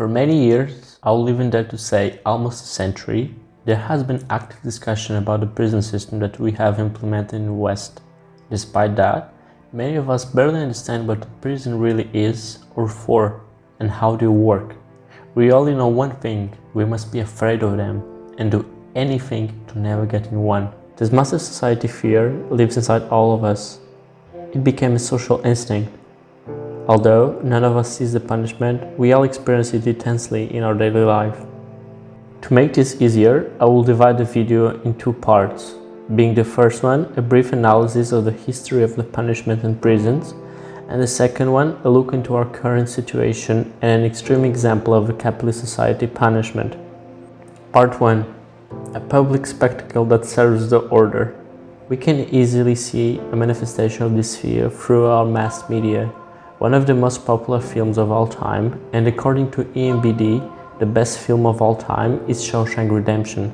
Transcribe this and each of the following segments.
For many years, I will even dare to say almost a century, there has been active discussion about the prison system that we have implemented in the West. Despite that, many of us barely understand what a prison really is or for, and how they work. We only know one thing: we must be afraid of them and do anything to never get in one. This massive society fear lives inside all of us. It became a social instinct. Although none of us sees the punishment, we all experience it intensely in our daily life. To make this easier, I will divide the video in two parts, being the first one a brief analysis of the history of the punishment in prisons, and the second one a look into our current situation and an extreme example of a capitalist society punishment. Part 1. A public spectacle that serves the order. We can easily see a manifestation of this fear through our mass media. One of the most popular films of all time, and according to EMBD, the best film of all time, is Shawshank Redemption,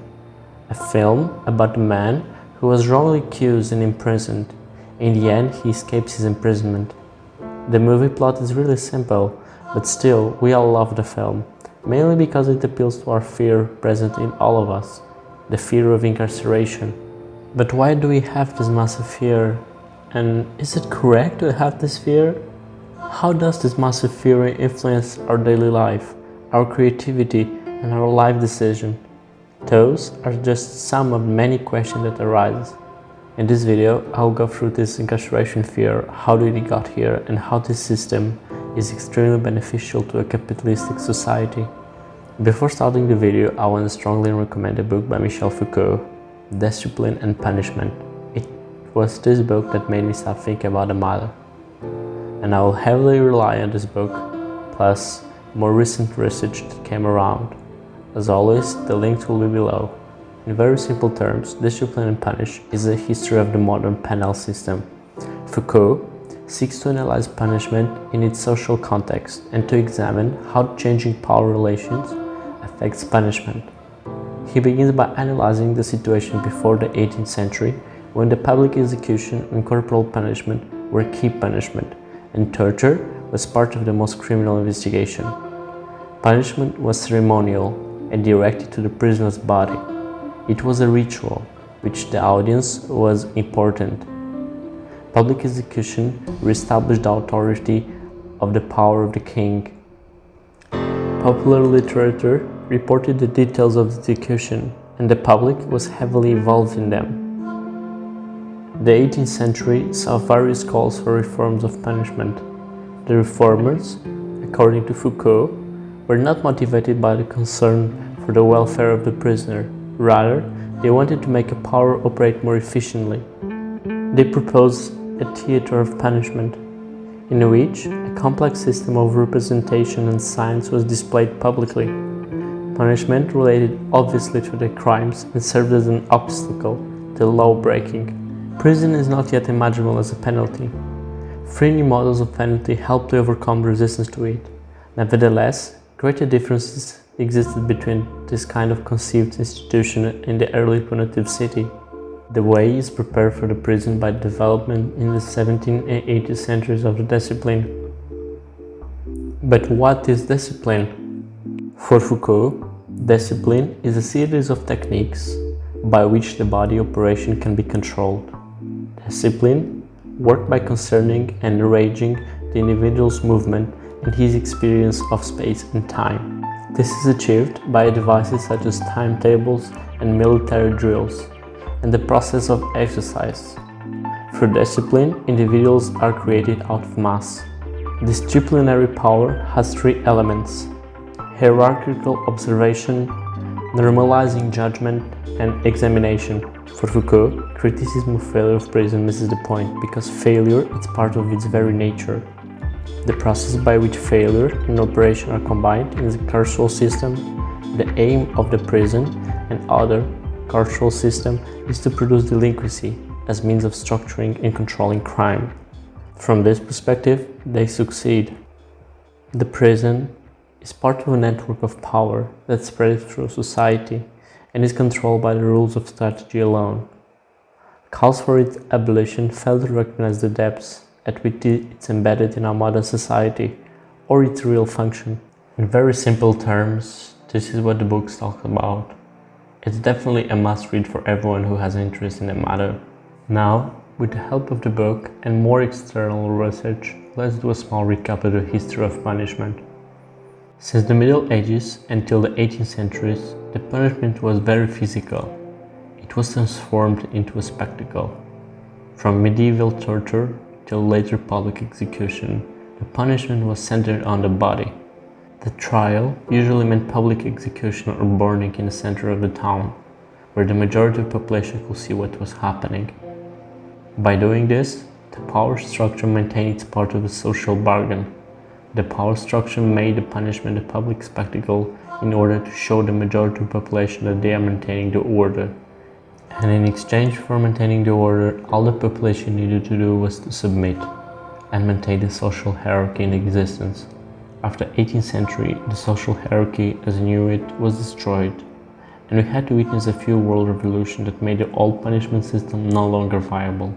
a film about a man who was wrongly accused and imprisoned. In the end, he escapes his imprisonment. The movie plot is really simple, but still, we all love the film, mainly because it appeals to our fear present in all of us, the fear of incarceration. But why do we have this massive fear? And is it correct to have this fear? How does this massive fear influence our daily life, our creativity, and our life decision? Those are just some of many questions that arise. In this video, I'll go through this incarceration fear, how did it got here, and how this system is extremely beneficial to a capitalistic society. Before starting the video, I want to strongly recommend a book by Michel Foucault, Discipline and Punishment. It was this book that made me start thinking about the matter. And I will heavily rely on this book, plus more recent research that came around. As always, the links will be below. In very simple terms, Discipline and Punish is a history of the modern penal system. Foucault seeks to analyze punishment in its social context and to examine how changing power relations affects punishment. He begins by analyzing the situation before the 18th century, when the public execution and corporal punishment were key punishment, and torture was part of the most criminal investigation. Punishment was ceremonial and directed to the prisoner's body. It was a ritual, which the audience was important. Public execution reestablished the authority of the power of the king. Popular literature reported the details of the execution, and the public was heavily involved in them. The 18th century saw various calls for reforms of punishment. The reformers, according to Foucault, were not motivated by the concern for the welfare of the prisoner. Rather, they wanted to make a power operate more efficiently. They proposed a theater of punishment, in which a complex system of representation and science was displayed publicly. Punishment related obviously to the crimes and served as an obstacle to law-breaking. Prison is not yet imaginable as a penalty. Three new models of penalty help to overcome resistance to it. Nevertheless, greater differences existed between this kind of conceived institution in the early punitive city. The way is prepared for the prison by development in the 17th and 18th centuries of the discipline. But what is discipline? For Foucault, discipline is a series of techniques by which the body operation can be controlled. Discipline works by concerning and arranging the individual's movement and his experience of space and time. This is achieved by devices such as timetables and military drills, and the process of exercise. Through discipline, individuals are created out of mass. Disciplinary power has three elements: hierarchical observation, normalizing judgment, and examination. For Foucault, criticism of failure of prison misses the point, because failure is part of its very nature. The process by which failure and operation are combined in the carceral system, the aim of the prison and other carceral system is to produce delinquency as means of structuring and controlling crime. From this perspective, they succeed. The prison is part of a network of power that spreads through society and is controlled by the rules of strategy alone. Calls for its abolition fail to recognize the depths at which it's embedded in our modern society, or its real function. In very simple terms, this is what the book talks about. It's definitely a must-read for everyone who has an interest in the matter. Now, with the help of the book and more external research, let's do a small recap of the history of punishment. Since the Middle Ages until the 18th centuries, the punishment was very physical. It was transformed into a spectacle. From medieval torture till later public execution, the punishment was centered on the body. The trial usually meant public execution or burning in the center of the town, where the majority of the population could see what was happening. By doing this, the power structure maintained its part of the social bargain. The power structure made the punishment a public spectacle in order to show the majority of the population that they are maintaining the order. And in exchange for maintaining the order, all the population needed to do was to submit and maintain the social hierarchy in existence. After the 18th century, the social hierarchy as we knew it was destroyed, and we had to witness a few world revolutions that made the old punishment system no longer viable.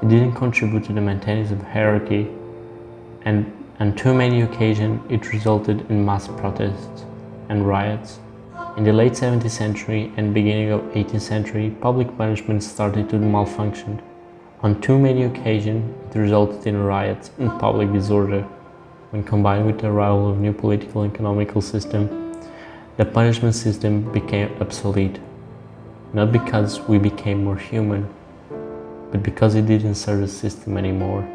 It didn't contribute to the maintenance of hierarchy, and on too many occasions it resulted in mass protests and riots. In the late 17th century and beginning of 18th century, public punishment started to malfunction. On too many occasions, it resulted in riots and public disorder. When combined with the arrival of new political and economical system, the punishment system became obsolete. Not because we became more human, but because it didn't serve the system anymore.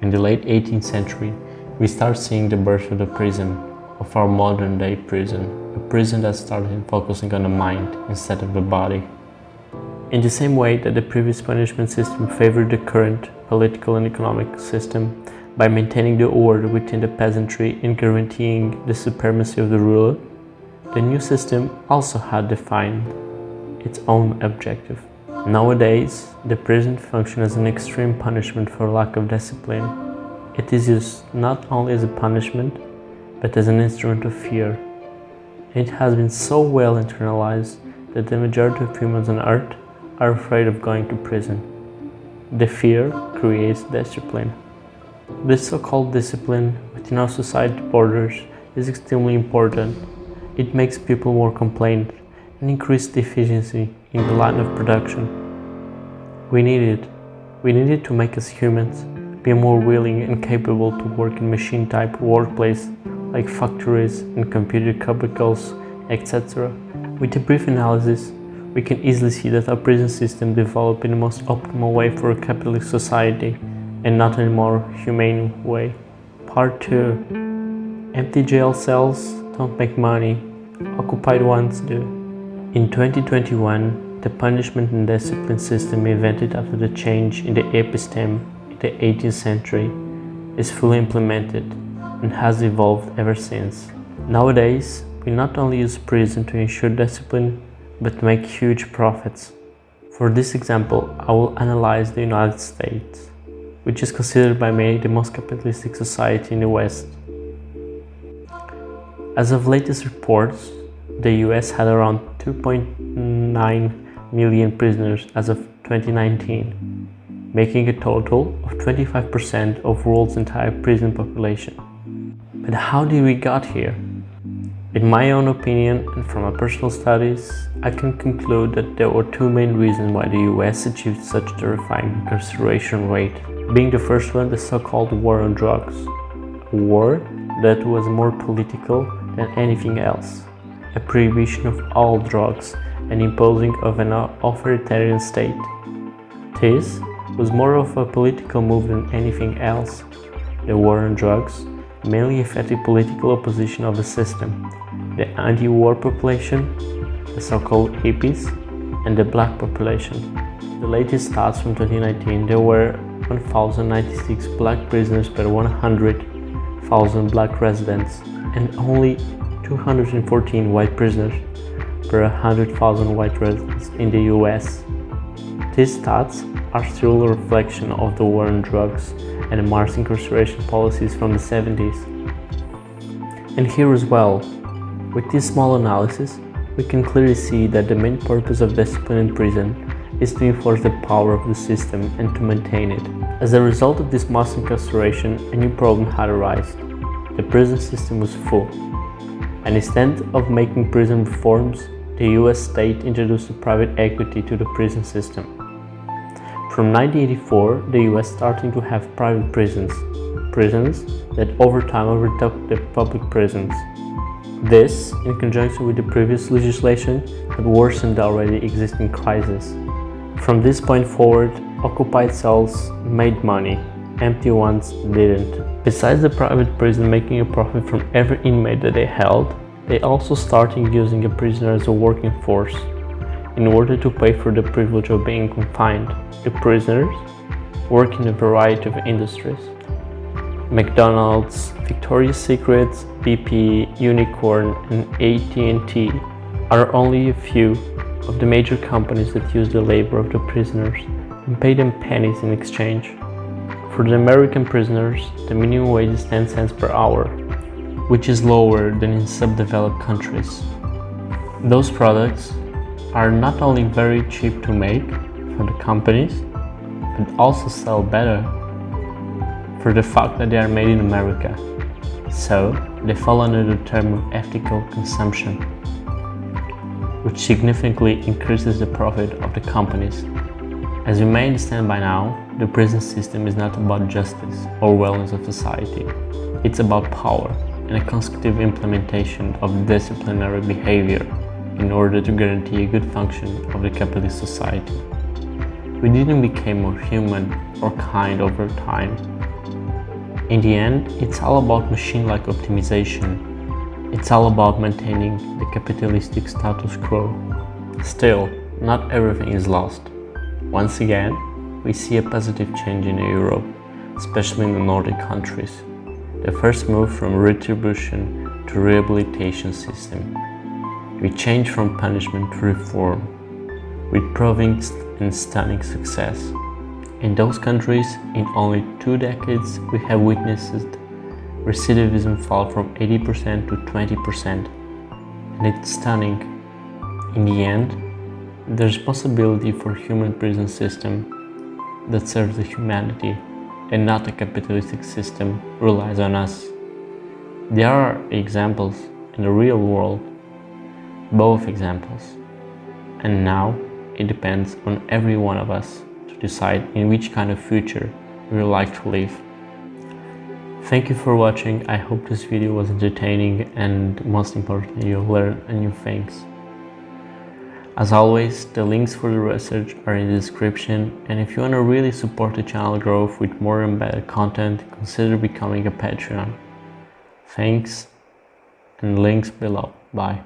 In the late 18th century, we start seeing the birth of the prison, of our modern day prison, a prison that started focusing on the mind instead of the body. In the same way that the previous punishment system favored the current political and economic system, by maintaining the order within the peasantry and guaranteeing the supremacy of the ruler, the new system also had defined its own objective. Nowadays, the prison functions as an extreme punishment for lack of discipline. It is used not only as a punishment, but as an instrument of fear. It has been so well internalized that the majority of humans on earth are afraid of going to prison. The fear creates discipline. This so-called discipline within our society borders is extremely important. It makes people more compliant and increase the efficiency in the line of production. We need it. We need it to make us humans be more willing and capable to work in machine-type workplace like factories and computer cubicles, etc. With a brief analysis, we can easily see that our prison system developed in the most optimal way for a capitalist society, and not in a more humane way. Part 2. Empty jail cells don't make money, occupied ones do. In 2021, the punishment and discipline system invented after the change in the episteme in the 18th century is fully implemented and has evolved ever since. Nowadays, we not only use prison to ensure discipline, but make huge profits. For this example, I will analyze the United States, which is considered by many the most capitalistic society in the West. As of latest reports, the US had around 2.9 million prisoners as of 2019, making a total of 25% of the world's entire prison population. But how did we got here? In my own opinion and from my personal studies, I can conclude that there were two main reasons why the US achieved such a terrifying incarceration rate. Being the first one, the so-called war on drugs. A war that was more political than anything else. A prohibition of all drugs and imposing of an authoritarian state. This was more of a political move than anything else. The war on drugs mainly affected political opposition of the system, the anti-war population, the so-called hippies, and the black population. The latest stats from 2019, there were 1,096 black prisoners per 100,000 black residents and only 214 white prisoners per 100,000 white residents in the US. These stats are still a reflection of the war on drugs and the mass incarceration policies from the 70s. And here as well, with this small analysis, we can clearly see that the main purpose of discipline in prison is to enforce the power of the system and to maintain it. As a result of this mass incarceration, a new problem had arisen. The prison system was full. And instead of making prison reforms, the US state introduced private equity to the prison system. From 1984, the US started to have private prisons that over time overtook the public prisons. This, in conjunction with the previous legislation, had worsened the already existing crisis. From this point forward, occupied cells made money, empty ones didn't. Besides the private prison making a profit from every inmate that they held, they also started using a prisoner as a working force. In order to pay for the privilege of being confined, the prisoners work in a variety of industries. McDonald's, Victoria's Secret, BP, Unicorn, and AT&T are only a few of the major companies that use the labor of the prisoners and pay them pennies in exchange. For the American prisoners, the minimum wage is 10 cents per hour, which is lower than in subdeveloped countries. Those products are not only very cheap to make for the companies, but also sell better for the fact that they are made in America. So, they fall under the term of ethical consumption, which significantly increases the profit of the companies. As you may understand by now, the prison system is not about justice or wellness of society. It's about power and a consecutive implementation of disciplinary behavior in order to guarantee a good function of the capitalist society. We didn't become more human or kind over time. In the end, it's all about machine-like optimization. It's all about maintaining the capitalistic status quo. Still, not everything is lost. Once again, we see a positive change in Europe, especially in the Nordic countries. The first move from retribution to rehabilitation system. We change from punishment to reform, with proving and stunning success. In those countries, in only 2 decades, we have witnessed recidivism fall from 80% to 20%, and it's stunning. In the end, there's possibility for a human prison system that serves the humanity and not a capitalistic system relies on us. There are examples in the real world, both examples, and now it depends on every one of us to decide in which kind of future we would like to live. Thank you for watching. I hope this video was entertaining and most importantly you'll learn new things. As always, the links for the research are in the description, and if you want to really support the channel growth with more and better content, consider becoming a Patreon. Thanks, and links below. Bye.